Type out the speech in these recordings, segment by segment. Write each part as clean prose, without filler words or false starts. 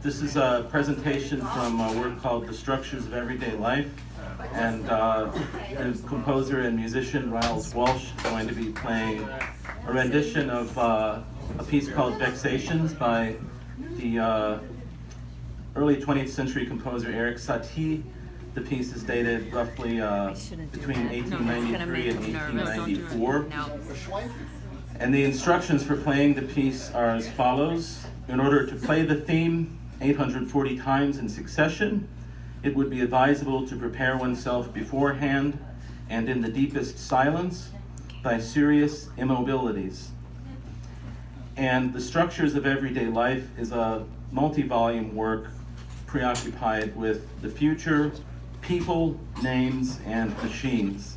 This is a presentation from a work called The Structures of Everyday Life. And the composer and musician Riles Walsh is going to be playing a rendition of a piece called Vexations by the early 20th century composer Satie. The piece is dated roughly between 1893 and 1894. And the instructions for playing the piece are as follows. In order to play the theme 840 times in succession, it would be advisable to prepare oneself beforehand and in the deepest silence by serious immobilities. And The Structures of Everyday Life is a multi-volume work preoccupied with the future, people, names, and machines.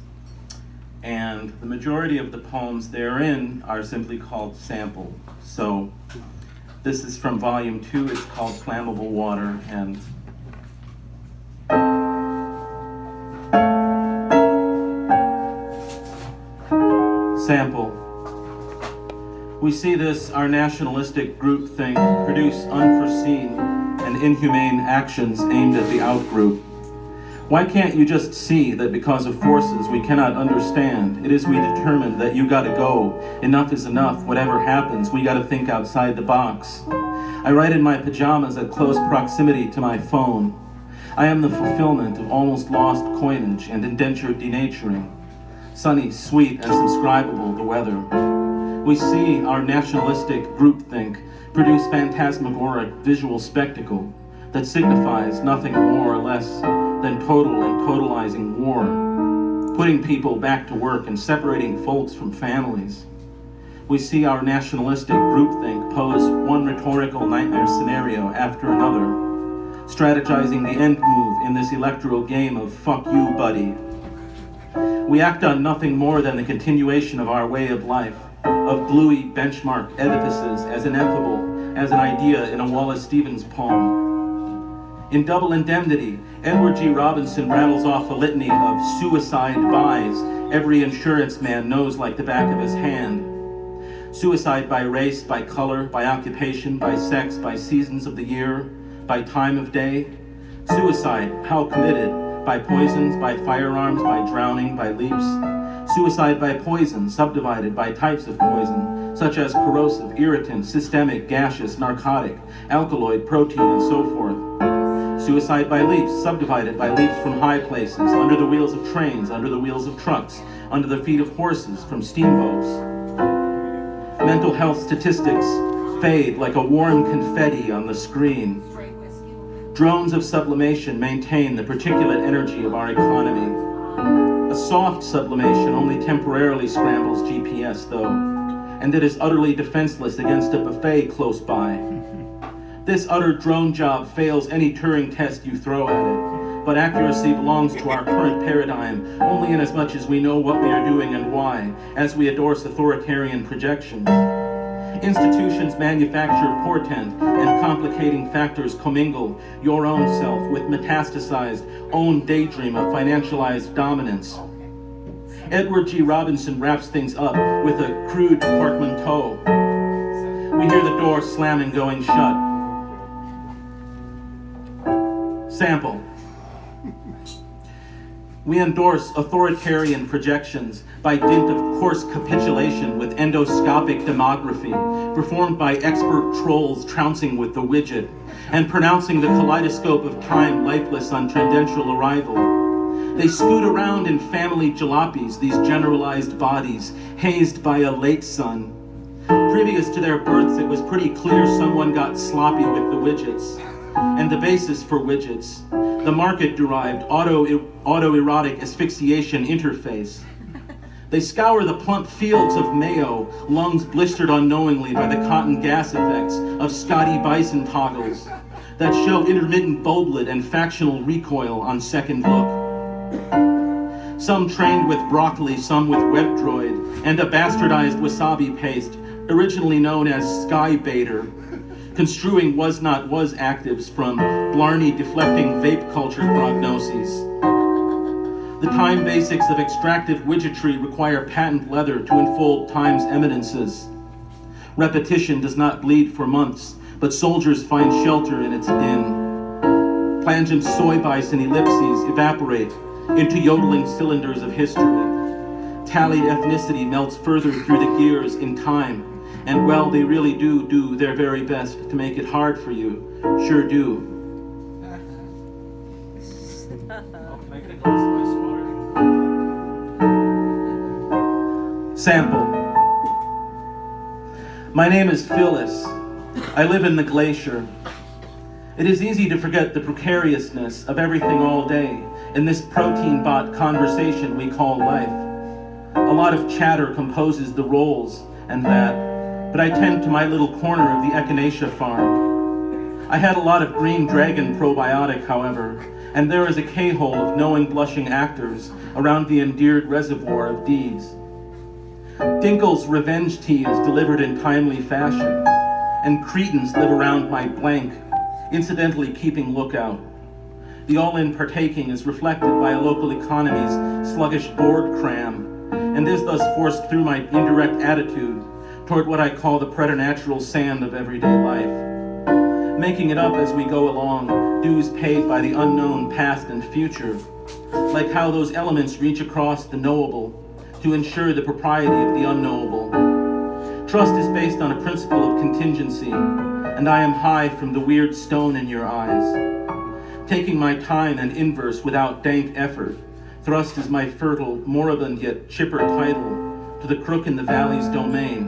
And the majority of the poems therein are simply called sample. So this is from volume 2, it's called Flammable Water, and sample. We see this, our nationalistic groupthink, produce unforeseen and inhumane actions aimed at the outgroup. Why can't you just see that because of forces we cannot understand, it is we determined that you gotta go, enough is enough, whatever happens, we gotta think outside the box. I write in my pajamas at close proximity to my phone. I am the fulfillment of almost lost coinage and indentured denaturing. Sunny, sweet, and subscribable the weather. We see our nationalistic groupthink produce phantasmagoric visual spectacle that signifies nothing more or less than total and totalizing war, putting people back to work and separating folks from families. We see our nationalistic groupthink pose one rhetorical nightmare scenario after another, strategizing the end move in this electoral game of fuck you, buddy. We act on nothing more than the continuation of our way of life, of gluey benchmark edifices as ineffable as an idea in a Wallace Stevens poem. In Double Indemnity, Edward G. Robinson rattles off a litany of suicide buys every insurance man knows like the back of his hand. Suicide by race, by color, by occupation, by sex, by seasons of the year, by time of day. Suicide, how committed? By poisons, by firearms, by drowning, by leaps. Suicide by poison, subdivided by types of poison, such as corrosive, irritant, systemic, gaseous, narcotic, alkaloid, protein, and so forth. Suicide by leaps, subdivided by leaps from high places, under the wheels of trains, under the wheels of trucks, under the feet of horses, from steamboats. Mental health statistics fade like a warm confetti on the screen. Drones of sublimation maintain the particulate energy of our economy. A soft sublimation only temporarily scrambles GPS, though, and it is utterly defenseless against a buffet close by. This utter drone job fails any Turing test you throw at it, but accuracy belongs to our current paradigm only in as much as we know what we are doing and why, as we endorse authoritarian projections. Institutions manufacture portent and complicating factors commingle your own self with metastasized own daydream of financialized dominance. Edward G. Robinson wraps things up with a crude portmanteau. We hear the door slamming going shut. Sample. We endorse authoritarian projections by dint of coarse capitulation with endoscopic demography, performed by expert trolls trouncing with the widget, and pronouncing the kaleidoscope of time lifeless on tendential arrival. They scoot around in family jalopies, these generalized bodies, hazed by a late sun. Previous to their births, it was pretty clear someone got sloppy with the widgets. And the basis for widgets, the market-derived autoerotic asphyxiation interface. They scour the plump fields of Mayo, lungs blistered unknowingly by the cotton gas effects of Scotty Bison toggles that show intermittent bulblet and factional recoil on second look. Some trained with broccoli, some with WebDroid, and a bastardized wasabi paste, originally known as Sky Baiter, construing was not was actives from Blarney deflecting vape culture prognoses. The time basics of extractive widgetry require patent leather to enfold time's eminences. Repetition does not bleed for months, but soldiers find shelter in its din. Plangent soy bison ellipses evaporate into yodeling cylinders of history. Tallied ethnicity melts further through the gears in time, and well, they really do their very best to make it hard for you. Sure do. Sample. My name is Phyllis. I live in the glacier. It is easy to forget the precariousness of everything all day in this protein bot conversation we call life. A lot of chatter composes the roles and that, but I tend to my little corner of the echinacea farm. I had a lot of green dragon probiotic, however, and there is a K-hole of knowing blushing actors around the endeared reservoir of deeds. Dinkle's revenge tea is delivered in timely fashion, and cretins live around my blank, incidentally keeping lookout. The all-in partaking is reflected by a local economy's sluggish board cram, and is thus forced through my indirect attitude toward what I call the preternatural sand of everyday life. Making it up as we go along, dues paid by the unknown past and future, like how those elements reach across the knowable to ensure the propriety of the unknowable. Trust is based on a principle of contingency, and I am high from the weird stone in your eyes. Taking my time and inverse without dank effort, thrust is my fertile, moribund yet chipper title to the crook in the valley's domain.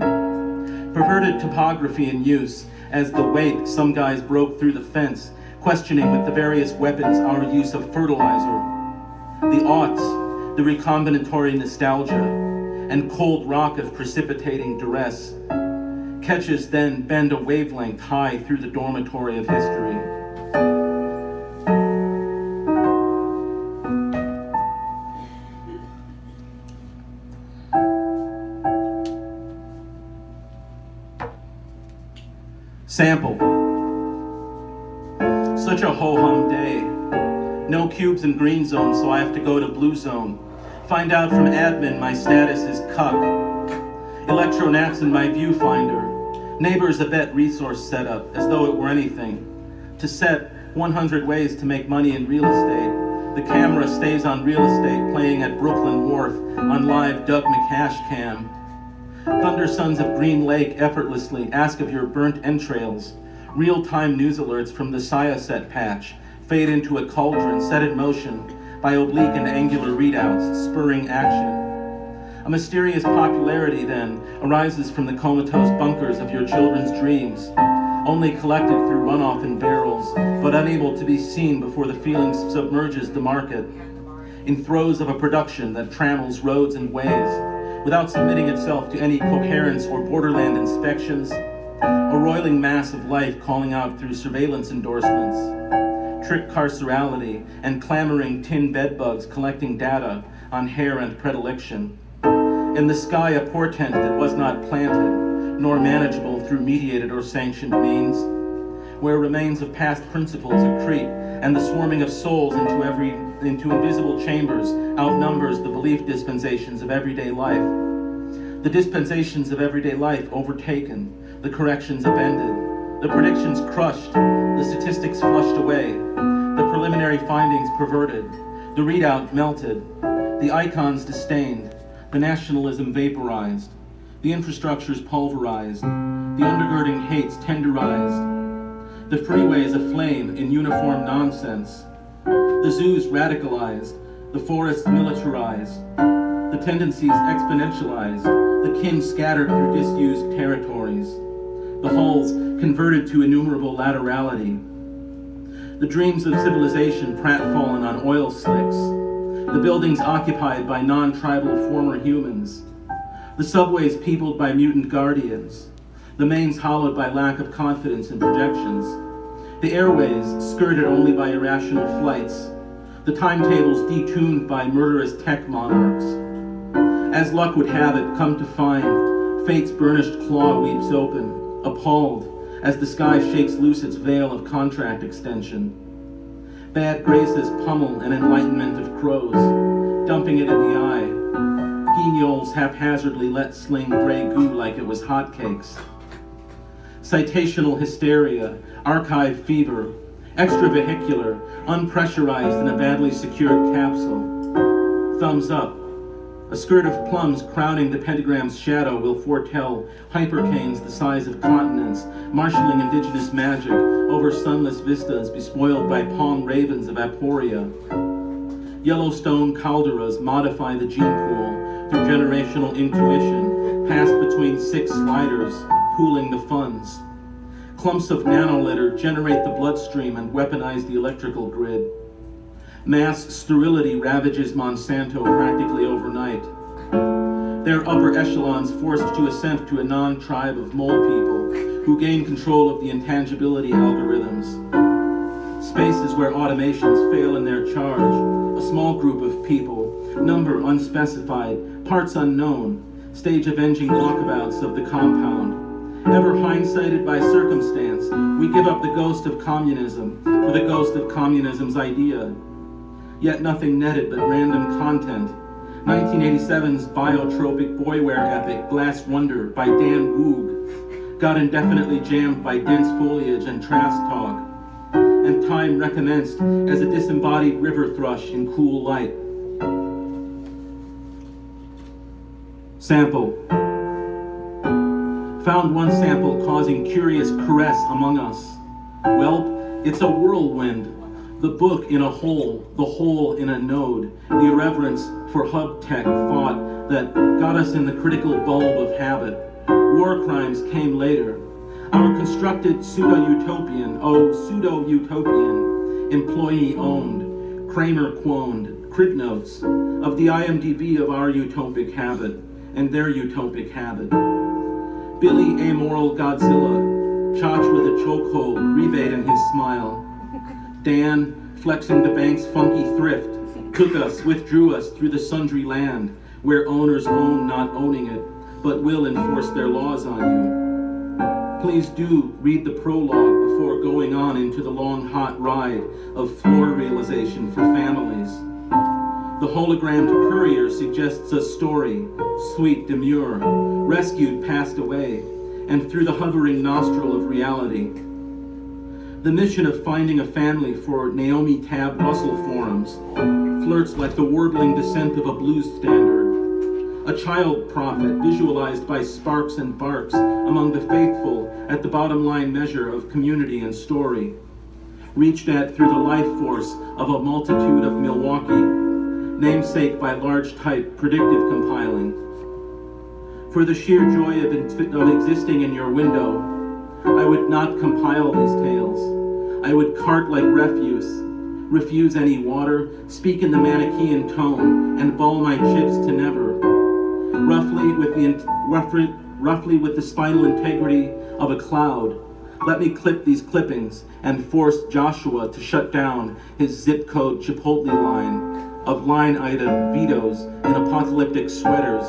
Perverted topography in use, as the weight some guys broke through the fence, questioning with the various weapons our use of fertilizer. The aughts, the recombinatory nostalgia, and cold rock of precipitating duress. Catches then bend a wavelength high through the dormitory of history. Sample. Such a ho-hum day. No cubes in green zone, so I have to go to blue zone. Find out from admin my status is cuck. Electronaps in my viewfinder. Neighbors a bet resource setup, as though it were anything. To set 100 ways to make money in real estate. The camera stays on real estate, playing at Brooklyn Wharf on live Doug McCash cam. Thunder Sons of Green Lake effortlessly ask of your burnt entrails. Real-time news alerts from the Siaset patch fade into a cauldron set in motion by oblique and angular readouts, spurring action. A mysterious popularity, then, arises from the comatose bunkers of your children's dreams, only collected through runoff in barrels, but unable to be seen before the feeling submerges the market, in throes of a production that trammels roads and ways, without submitting itself to any coherence or borderland inspections, a roiling mass of life calling out through surveillance endorsements, trick carcerality, and clamoring tin bedbugs collecting data on hair and predilection. In the sky a portent that was not planted, nor manageable through mediated or sanctioned means, where remains of past principles accrete, and the swarming of souls into invisible chambers outnumbers the belief dispensations of everyday life. The dispensations of everyday life overtaken, the corrections upended, the predictions crushed, the statistics flushed away, the preliminary findings perverted, the readout melted, the icons disdained, the nationalism vaporized, the infrastructures pulverized, the undergirding hates tenderized, the freeways aflame in uniform nonsense, the zoos radicalized, the forests militarized, the tendencies exponentialized, the kin scattered through disused territories, the hulls converted to innumerable laterality, the dreams of civilization pratfallen on oil slicks, the buildings occupied by non-tribal former humans, the subways peopled by mutant guardians, the mains hollowed by lack of confidence in projections, the airways skirted only by irrational flights, the timetables detuned by murderous tech monarchs. As luck would have it, come to find, fate's burnished claw weeps open, appalled, as the sky shakes loose its veil of contract extension. Bad graces pummel an enlightenment of crows, dumping it in the eye. Guignols haphazardly let sling gray goo like it was hotcakes. citational hysteria, archive fever, extravehicular, unpressurized in a badly secured capsule. Thumbs up. A skirt of plums crowding the pentagram's shadow will foretell hypercanes the size of continents, marshalling indigenous magic over sunless vistas bespoiled by palm ravens of aporia. Yellowstone calderas modify the gene pool through generational intuition, passed between 6 sliders, pooling the funds. Clumps of nanolitter generate the bloodstream and weaponize the electrical grid. Mass sterility ravages Monsanto practically overnight. Their upper echelons forced to ascend to a non-tribe of mole people who gain control of the intangibility algorithms. Spaces where automations fail in their charge, a small group of people, number unspecified, parts unknown, stage avenging walkabouts of the compound. Ever hindsighted by circumstance, we give up the ghost of communism for the ghost of communism's idea. Yet nothing netted but random content. 1987's biotropic boyware epic Glass Wonder by Dan Woog got indefinitely jammed by dense foliage and trash talk, and time recommenced as a disembodied river thrush in cool light. Sample. Found one sample causing curious caress among us. Welp, it's a whirlwind. The book in a hole, the hole in a node, the irreverence for hub tech thought that got us in the critical bulb of habit. War crimes came later. Our constructed pseudo-utopian, pseudo-utopian, employee-owned, Kramer-quoned crib notes of the IMDb of our utopic habit and their utopic habit. Billy Amoral Godzilla, Chach with a chokehold, rebate in his smile. Dan, flexing the bank's funky thrift, took us, withdrew us through the sundry land, where owners own not owning it, but will enforce their laws on you. Please do read the prologue before going on into the long, hot ride of floor realization for families. The hologrammed courier suggests a story, sweet, demure, rescued, passed away, and through the hovering nostril of reality. The mission of finding a family for Naomi Tab Russell forums flirts like the warbling descent of a blues standard. A child prophet visualized by sparks and barks among the faithful at the bottom line measure of community and story. Reached at through the life force of a multitude of Milwaukee, namesake by large type predictive compiling. For the sheer joy of existing in your window, I would not compile these tales. I would cart like refuse, refuse any water, speak in the Manichaean tone, and ball my chips to never. Roughly with the spinal integrity of a cloud, let me clip these clippings and force Joshua to shut down his zip code Chipotle line of line item vetoes in apocalyptic sweaters.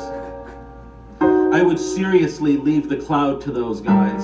I would seriously leave the cloud to those guys.